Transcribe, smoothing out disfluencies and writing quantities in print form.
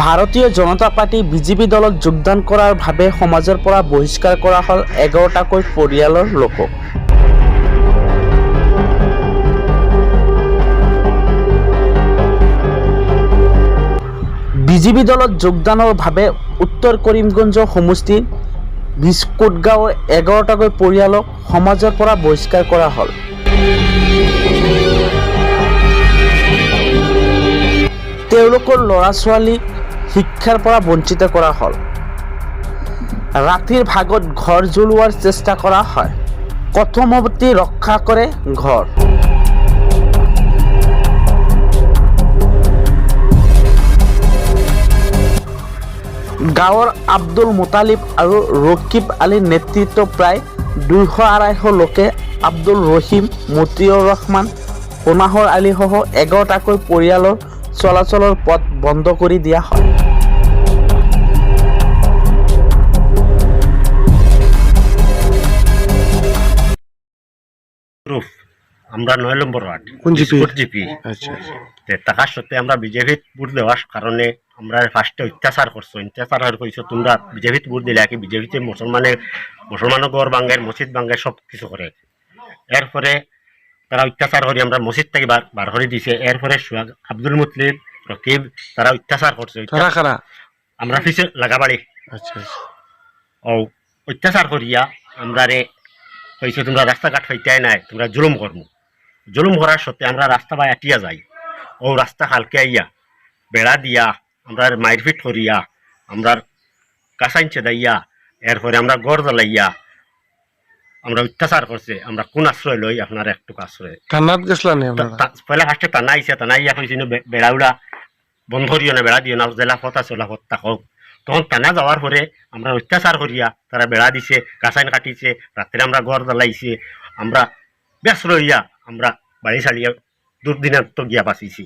ভাৰতীয় জনতা party BJP দলত যোগদান কৰাৰ বাবে সমাজৰ পৰা বহিষ্কাৰ কৰা হ'ল 11টাকৈ পৰিয়ালৰ লোকক। বিজেপি দলত যোগদানৰ বাবে উত্তৰ কৰিমগঞ্জ সমষ্টিৰ বিস্কুট গাঁৱৰ 11টাকৈ পৰিয়ালক সমাজৰ পৰা বহিষ্কাৰ কৰা হ'ল। তেওঁলোকৰ ল'ৰা-ছোৱালীক শিক্ষাৰ পৰা বঞ্চিত কৰা হ'ল। ৰাতিৰ ভাগত ঘৰ জ্বলোৱাৰ চেষ্টা কৰা হয়। কথমপতি ৰক্ষা কৰে ঘৰ। গাঁৱৰ আব্দুল মুতালিব আৰু ৰকিব আলীৰ নেতৃত্বত প্ৰায় 200-250 লোকে আব্দুল ৰহিম, মতিউৰ ৰহমান, সোনাহৰ আলী সহ 11টাকৈ পৰিয়ালৰ চলাচলৰ পথ বন্ধ কৰি দিয়া হয়। আমরা 9 নম্বর ওয়ার্ড কোন জিপি? জিপি আচ্ছা টাকার সত্ত্বে আমরা বিজেপিত ভোট দেওয়ার কারণে আমরা ফার্স্টে অত্যাচার করছো। অত্যাচার করছো তোমরা বিজেপিত ভোট দিলে কি বিজেপিতে মুসলমানের গড় ভাঙ্গের, মসজিদ ভাঙ্গের সব কিছু করে। এরপরে তারা অত্যাচার করে আমরা মসজিদ থেকে বার করে দিছে। এরপরে আব্দুল মুতলিব, রকিব তারা অত্যাচার করছে। কারা কারা? আমরা পিছিয়ে লাগাবাড়ি আচ্ছা ও অত্যাচার করিয়া আমরা রে কইছে তোমরা রাস্তাঘাট হইতেই নাই, তোমরা জুলুম করবো। জুলুম করার সত্ত্বে আমরা রাস্তা বাই আটিয়া যাই। ও রাস্তা হালকে আইয়া বেড়া দিয়া আমরা মারপিট করিয়া আমরা কাঁচাইনচে দাইয়া এরপরে আমরা গড় জ্বালাইয়া আমরা অত্যাচার করছে। আমরা কোন আশ্রয় লই আপনার একটু আশ্রয় থানাত গেছলা নি আপনারা? পয়লা ফার্স্টে টানা আইসা, টানা ইয়া কইছি বেড়াউলা বন্ধ করিও না, বেড়া দিও না, জেলা পথ আছে ওলা পথ থাকক। তখন টানা যাওয়ার পরে আমরা অত্যাচার করিয়া তারা বেড়া দিছে, গাছাইন কাটিছে, রাত্রে আমরা গড় জ্বালাইছে। আমরা ব্যস্ত রইয়া আমরা বাড়ি ছাড়িয়া দুর্দিনান্ত গিয়া বাঁচিছি।